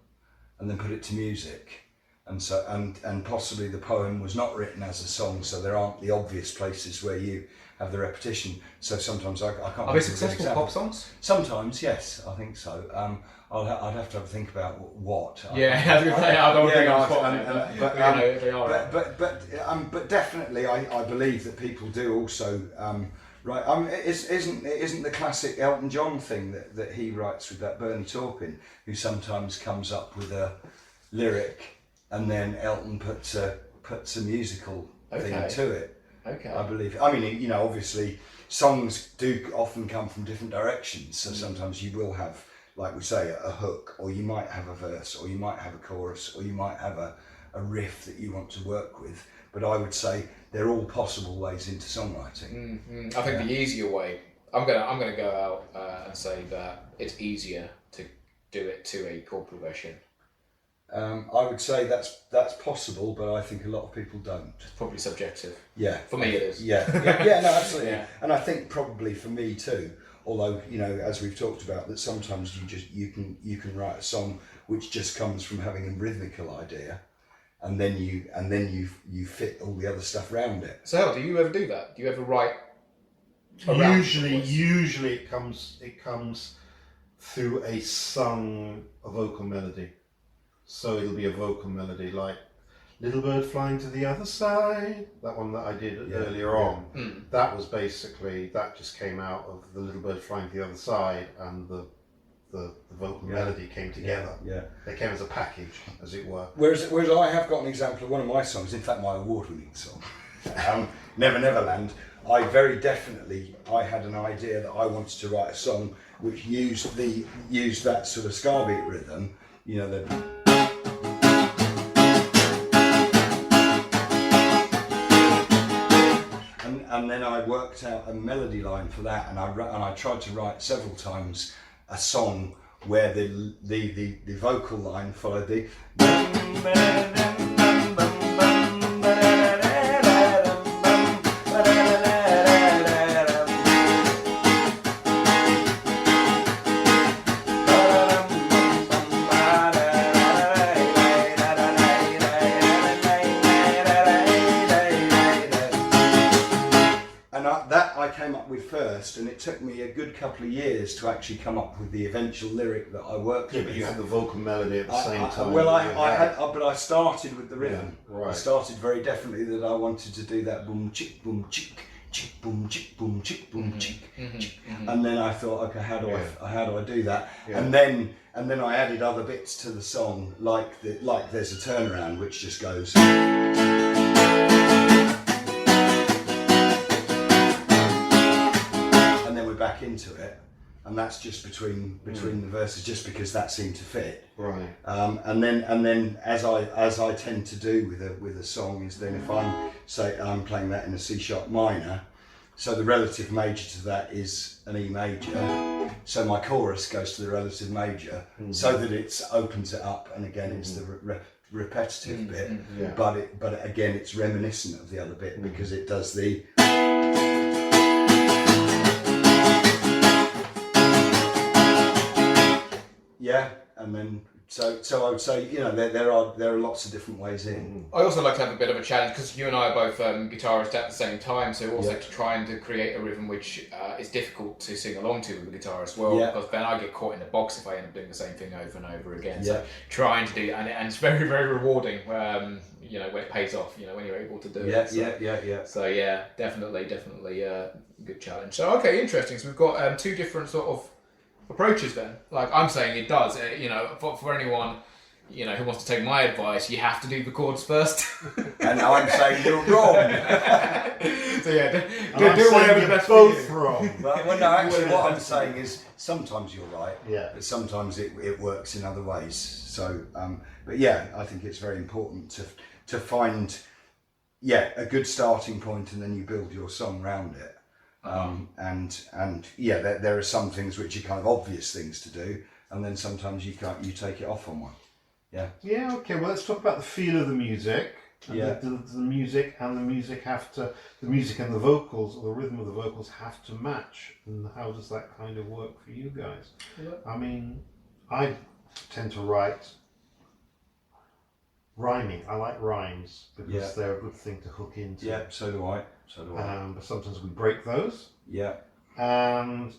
and then put it to music, and so and possibly the poem was not written as a song, so there aren't the obvious places where you have the repetition. So sometimes I can't. Are they successful pop songs? Sometimes, yes, I think so. I'd have to have a think about what. Yeah, I don't think I'm spot. But definitely, I believe that people do also. Right, it isn't the classic Elton John thing that he writes with that Bernie Taupin, who sometimes comes up with a lyric and then Elton puts a musical thing to it. Okay. I believe. I mean, you know, obviously songs do often come from different directions, so sometimes you will have, like we say, a hook, or you might have a verse, or you might have a chorus, or you might have a riff that you want to work with. But I would say they're all possible ways into songwriting. I think the easier way, I'm gonna go out and say that it's easier to do it to a chord progression. I would say that's possible, but I think a lot of people don't. It's probably subjective. Yeah, for me it is. Yeah, no, absolutely. Yeah. And I think probably for me too. Although, you know, as we've talked about, that sometimes you can write a song which just comes from having a rhythmical idea. And then you fit all the other stuff around it. So, do you ever do that? Do you ever write? Usually it comes through a vocal melody. So it'll be a vocal melody like "Little Bird Flying to the Other Side." That one that I did earlier on. That was basically, that just came out of the "Little Bird Flying to the Other Side" and the vocal melody came together. Yeah. They came as a package, as it were. Whereas I have got an example of one of my songs, in fact my award-winning song, Never Neverland. I had an idea that I wanted to write a song which used that sort of ska beat rhythm, you know, and then I worked out a melody line for that, and I tried to write several times a song where the vocal line followed the. I came up with first, and it took me a good couple of years to actually come up with the eventual lyric that I worked with. But you had the vocal melody at the same time. Well, but I started with the rhythm. Yeah, right. I started very definitely that I wanted to do that boom chick boom chick chick boom chick boom chick boom chick chick, and then I thought, okay, how do I do that? Yeah. And then I added other bits to the song, like there's a turnaround which just goes. Back into it, and that's just between the verses, just because that seemed to fit. Right. And then as I tend to do with a song is then if I'm playing that in a C sharp minor, so the relative major to that is an E major. So my chorus goes to the relative major, so that it opens it up, and again it's the repetitive bit, but again it's reminiscent of the other bit because it does the. Yeah, and then So I would say, you know, there are lots of different ways in. I also like to have a bit of a challenge because you and I are both guitarists at the same time, so also Yeah. to try and to create a rhythm which is difficult to sing along to with the guitar as well, Yeah. because then I get caught in a box if I end up doing the same thing over and over again. Yeah. So trying to do, and it's very, very rewarding, you know, when it pays off, you know, when you're able to do it. So, Yeah. So yeah, definitely good challenge. So okay, interesting. So we've got two different sort of approaches then. Like I'm saying, it does. You know, for anyone, you know, who wants to take my advice, you have to do the chords first. And I'm saying you're wrong. So yeah, Do whatever's best for both you. wrong. Well, no, actually, what I'm saying is sometimes you're right, Yeah. but sometimes it works in other ways. So, but yeah, I think it's very important to find, a good starting point, and then you build your song around it. And yeah, there are some things which are kind of obvious things to do, and then sometimes you take it off on one. Yeah. Yeah, okay, well, let's talk about the feel of the music. And Yeah. the music and the music the music and the vocals, or the rhythm of the vocals have to match. And how does that kind of work for you guys? Yeah. I mean, I tend to write rhyming. I like rhymes because they're a good thing to hook into. Yeah, so do I. But sometimes we break those. Yeah. And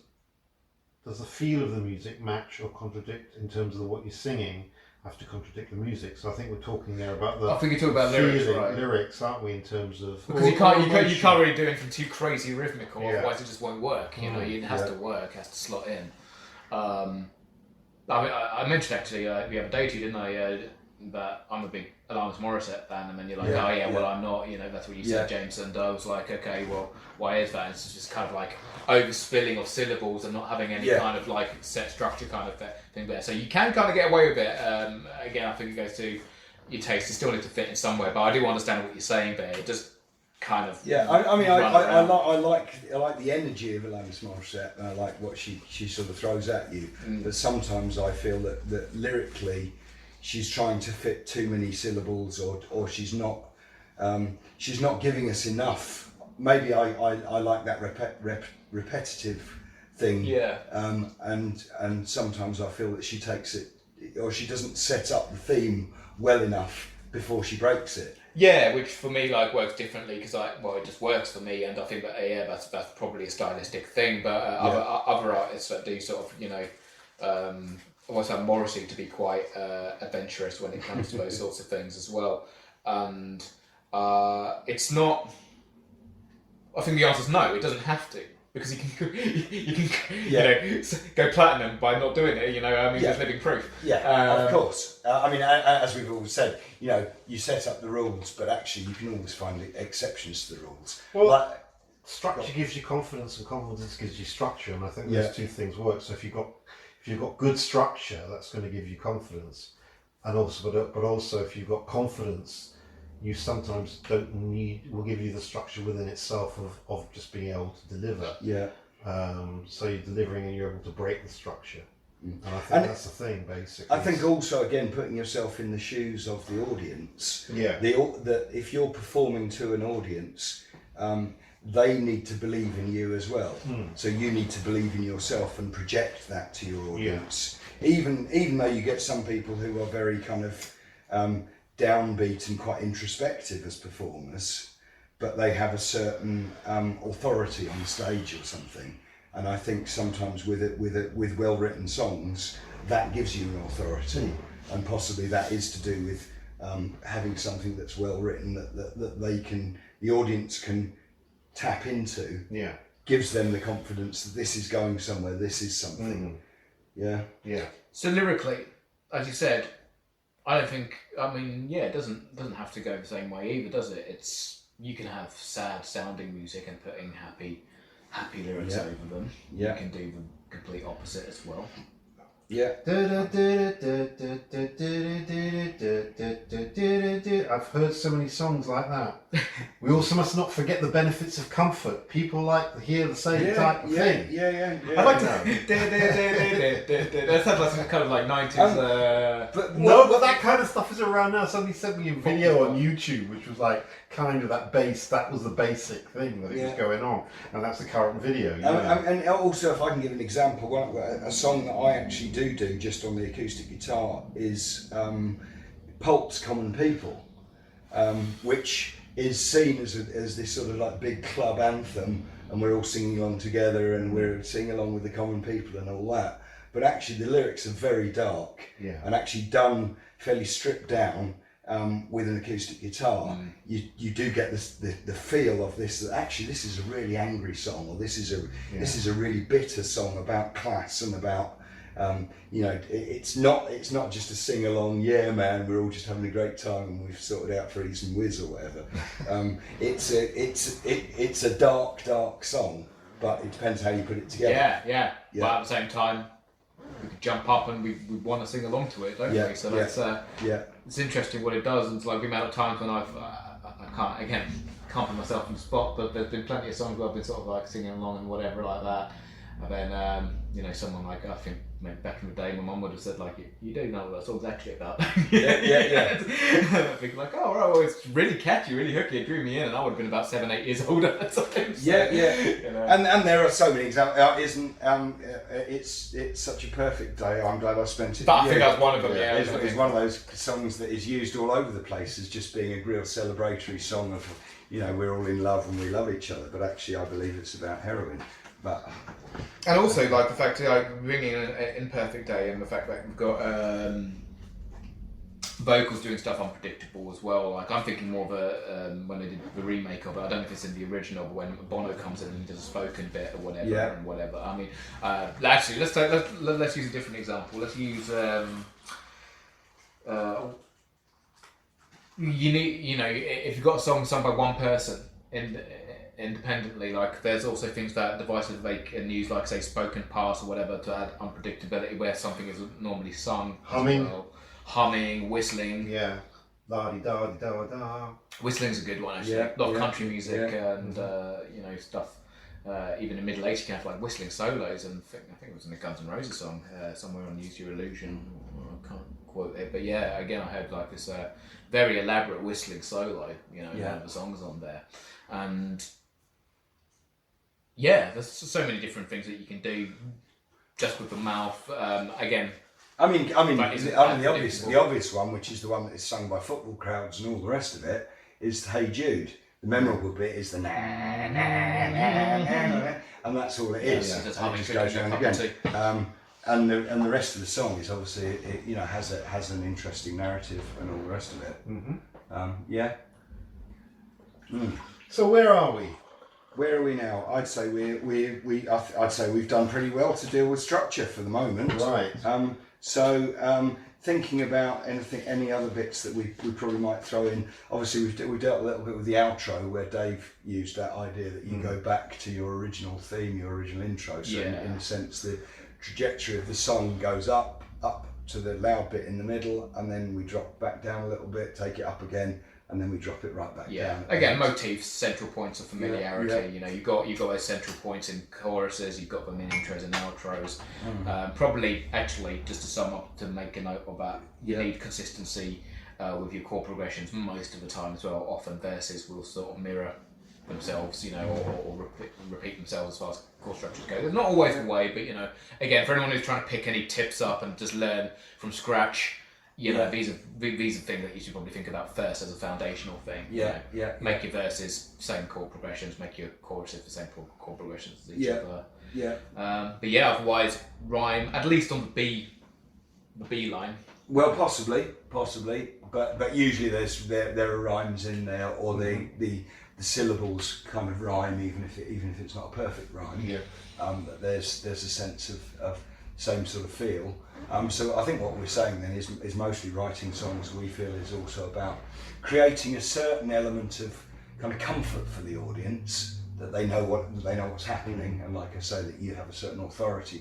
does the feel of the music match or contradict in terms of what you're singing? Have to contradict the music. So I think we're talking there about the. I think you're talking about lyrics, feeling, right? lyrics, aren't we? In terms of Because you can't really do anything too crazy rhythmical, Yeah. otherwise it just won't work. You know, it has to work, has to slot in. I mentioned actually the other day to you, didn't I? That I'm a big Alanis Morissette fan, and then you're like, well, I'm not. You know, that's what you said, James. And I was like, okay, well, why is that? It's just kind of like overspilling of syllables and not having any kind of like set structure kind of thing there. So you can kind of get away with it. Again, I think it goes to your taste. You still need to fit in somewhere, but I do understand what you're saying there. It just kind of I like the energy of Alanis Morissette, and I like what she sort of throws at you. But sometimes I feel that lyrically, she's trying to fit too many syllables, or she's not giving us enough. Maybe I like that repetitive thing. Yeah. And sometimes I feel that she takes it, or she doesn't set up the theme well enough before she breaks it. Yeah, which for me like works differently because it just works for me, and I think that that's probably a stylistic thing. But other artists that do sort of almost have Morrissey to be quite adventurous when it comes to those sorts of things as well. And it's not. I think the answer is no. It doesn't have to, because you can go platinum by not doing it. You know, I mean, there's living proof. Yeah, of course. I mean, as we've always said, you know, you set up the rules, but actually you can always find exceptions to the rules. Well, structure gives you confidence, and confidence gives you structure, and I think those two things work. So if you've got good structure, that's going to give you confidence, and also, but also if you've got confidence, you sometimes will give you the structure within itself of just being able to deliver. Yeah. So you're delivering and you're able to break the structure. And I think that's the thing, basically. I think also, again, putting yourself in the shoes of the audience. Yeah. If you're performing to an audience, they need to believe in you as well. So you need to believe in yourself and project that to your audience. Yeah. Even though you get some people who are very kind of downbeat and quite introspective as performers, but they have a certain authority on stage or something. And I think sometimes with well-written songs, that gives you an authority, and possibly that is to do with having something that's well written that the audience can tap into. Yeah, gives them the confidence that this is going somewhere. This is something. Yeah. So lyrically, as you said, I don't think. I mean, it doesn't have to go the same way either, does it? You can have sad sounding music and putting happy lyrics over them. Yeah. You can do the complete opposite as well. Yeah. I've heard so many songs like that. We also must not forget the benefits of comfort. People like to hear the same type of thing. Yeah. I like to. That sounds like some kind of like 90s. But that kind of stuff is around now. Somebody sent me a video on YouTube which was like kind of that bass. That was the basic thing that was going on, and that's the current video. And also, if I can give an example, a song that I actually do just on the acoustic guitar is Pulp's "Common People," which is seen as this sort of like big club anthem, and we're all singing along together, and we're singing along with the common people and all that. But actually, the lyrics are very dark, and actually done fairly stripped down with an acoustic guitar. You do get the feel of this. That actually, this is a really angry song, or this is a really bitter song about class and about. It's not just a sing along. Yeah, man, we're all just having a great time and we've sorted out Freeze and Whiz or whatever. It's a dark song, but it depends how you put it together. Yeah. But at the same time, we could jump up and we want to sing along to it, don't we? So that's it's interesting what it does. And it's like the amount of times when I can't put myself on the spot, but there's been plenty of songs where I've been sort of like singing along and whatever like that. And then, someone like, I think maybe back in the day, my mum would have said, like, you do know what that song's actually about. Yeah. I'd be like, oh, right, well, it's really catchy, really hooky, it drew me in, and I would have been about 7-8 years old at the time. So, And there are so many examples. It's such a perfect day. I'm glad I spent it. But I think that's one of them. It's one of those songs that is used all over the place as just being a real celebratory song of, we're all in love and we love each other. But actually, I believe it's about heroin. And also, like the fact that like bringing an imperfect day, and the fact that we've got vocals doing stuff unpredictable as well. Like I'm thinking more of a when they did the remake of it. I don't know if it's in the original, but when Bono comes in and he does a spoken bit or whatever and whatever. I mean, actually, let's use a different example. Let's use if you've got a song sung by one person independently, like there's also things that devices they can use, like say spoken parts or whatever, to add unpredictability where something is normally sung. Humming, whistling. Yeah. La-di-da-di-da-da. Whistling's a good one actually. A lot of country music and stuff. Even in Middle Age you can have like whistling solos, and I think it was in the Guns N' Roses song somewhere on Use Your Illusion. I can't quote it, but again I heard like this very elaborate whistling solo, one of the songs on there. And there's so many different things that you can do just with the mouth. Again, the obvious one, which is the one that is sung by football crowds and all the rest of it, is Hey Jude. The memorable bit is the na na na na, and that's all it is. It just goes round again. And the rest of the song is obviously has an interesting narrative and all the rest of it. So where are we? Where are we now? I'd say I'd say we've done pretty well to deal with structure for the moment. Right. Thinking about any other bits that we probably might throw in. Obviously, we've dealt a little bit with the outro, where Dave used that idea that you go back to your original theme, your original intro. So in a sense, the trajectory of the song goes up to the loud bit in the middle, and then we drop back down a little bit, take it up again, and then we drop it right back down. Again, motifs, central points of familiarity. You've got those central points in choruses. You've got them in intros and outros. Probably, actually, just to sum up, to make a note of that, you need consistency with your chord progressions most of the time as well. Often verses will sort of mirror themselves, or repeat themselves as far as chord structures go. There's not always a way, but again, for anyone who's trying to pick any tips up and just learn from scratch. These are things that you should probably think about first as a foundational thing. Make your verses same chord progressions. Make your choruses the same chord progressions as each other. But otherwise rhyme at least on the B line. Well, possibly, but usually there are rhymes in there, or the syllables kind of rhyme, even if it's not a perfect rhyme. But there's a sense of same sort of feel. So I think what we're saying then is mostly writing songs we feel is also about creating a certain element of kind of comfort for the audience, that they know what's happening, and like I say, that you have a certain authority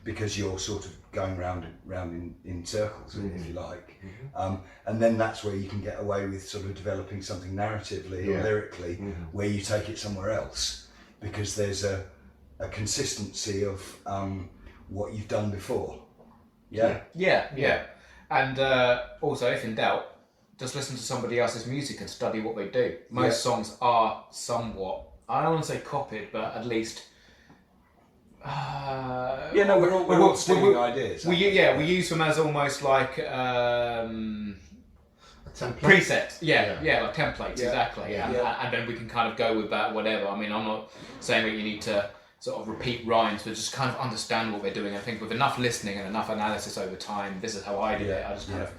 because you're sort of going round in circles, if you like. And then that's where you can get away with sort of developing something narratively or lyrically, where you take it somewhere else, because there's a consistency of what you've done before. And also, if in doubt, just listen to somebody else's music and study what they do. Most songs are somewhat, I don't want to say copied, but at least. We're all stealing ideas. We use them as almost like presets. Like templates, exactly. And then we can kind of go with that, whatever. I mean, I'm not saying that you need to sort of repeat rhymes, but just kind of understand what they're doing. I think with enough listening and enough analysis over time, this is how I did it. I just kind of,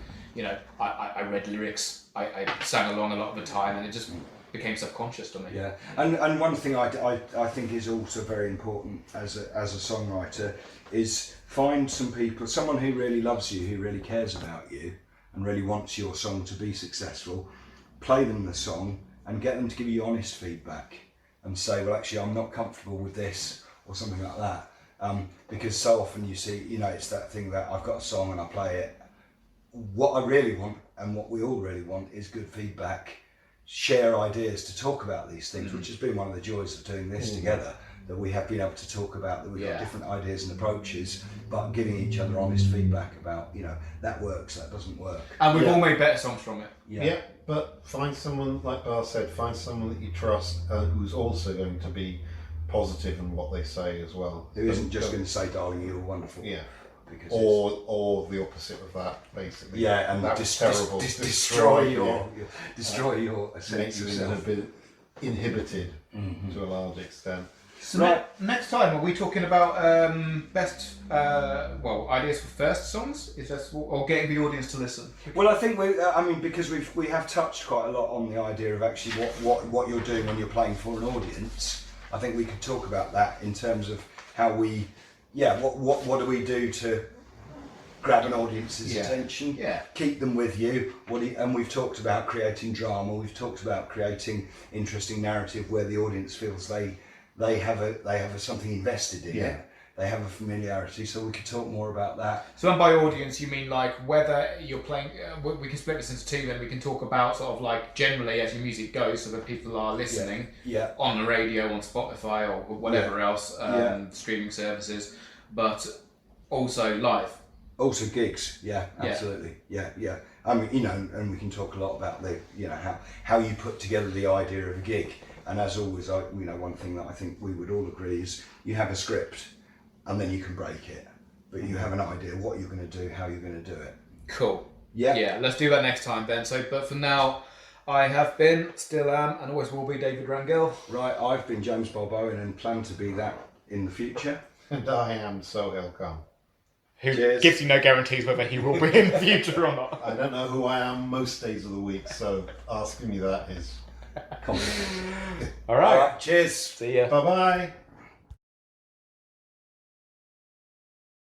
I read lyrics, I sang along a lot of the time, and it just became subconscious to me. Yeah, and one thing I think is also very important as a songwriter is find some people, someone who really loves you, who really cares about you, and really wants your song to be successful. Play them the song and get them to give you honest feedback and say, well, actually, I'm not comfortable with this or something like that. Because so often you see, it's that thing that I've got a song and I play it. What I really want and what we all really want is good feedback. Share ideas to talk about these things, which has been one of the joys of doing this together, that we have been able to talk about, that we've got different ideas and approaches, but giving each other honest feedback about, that works, that doesn't work. And we've all made better songs from it. Yeah, but find someone, like Bar said, find someone that you trust who's also going to be positive in what they say as well. Who isn't just going to say, darling, you're wonderful. Yeah. Because or the opposite of that, basically. Yeah, and that's terrible. Destroy your sense of makes you a bit inhibited to a large extent. So next time, are we talking about best, ideas for first songs? Is that, or getting the audience to listen? Well, I think because we have touched quite a lot on the idea of actually what you're doing when you're playing for an audience. I think we could talk about that in terms of how we. Yeah, what do we do to grab an audience's attention, keep them with you? And we've talked about creating drama. We've talked about creating interesting narrative where the audience feels they have something invested in it. They have a familiarity. So we could talk more about that. So when by audience you mean like whether you're playing. We can split this into two. Then we can talk about sort of like generally as your music goes, so that people are listening on the radio, on Spotify or whatever else, streaming services. But also live. Also gigs, absolutely. Yeah. I mean, and we can talk a lot about the, how you put together the idea of a gig. And as always, one thing that I think we would all agree is you have a script and then you can break it. But you have an idea what you're going to do, how you're going to do it. Cool. Yeah, let's do that next time, Ben. So, but for now, I have been, still am, and always will be David Rangel. Right, I've been James Bar Bowen and plan to be that in the future. And I am Sohail Khan. Who gives you no guarantees whether he will be in the future or not. I don't know who I am most days of the week, so asking me that is... All right. Cheers. See ya. Bye-bye.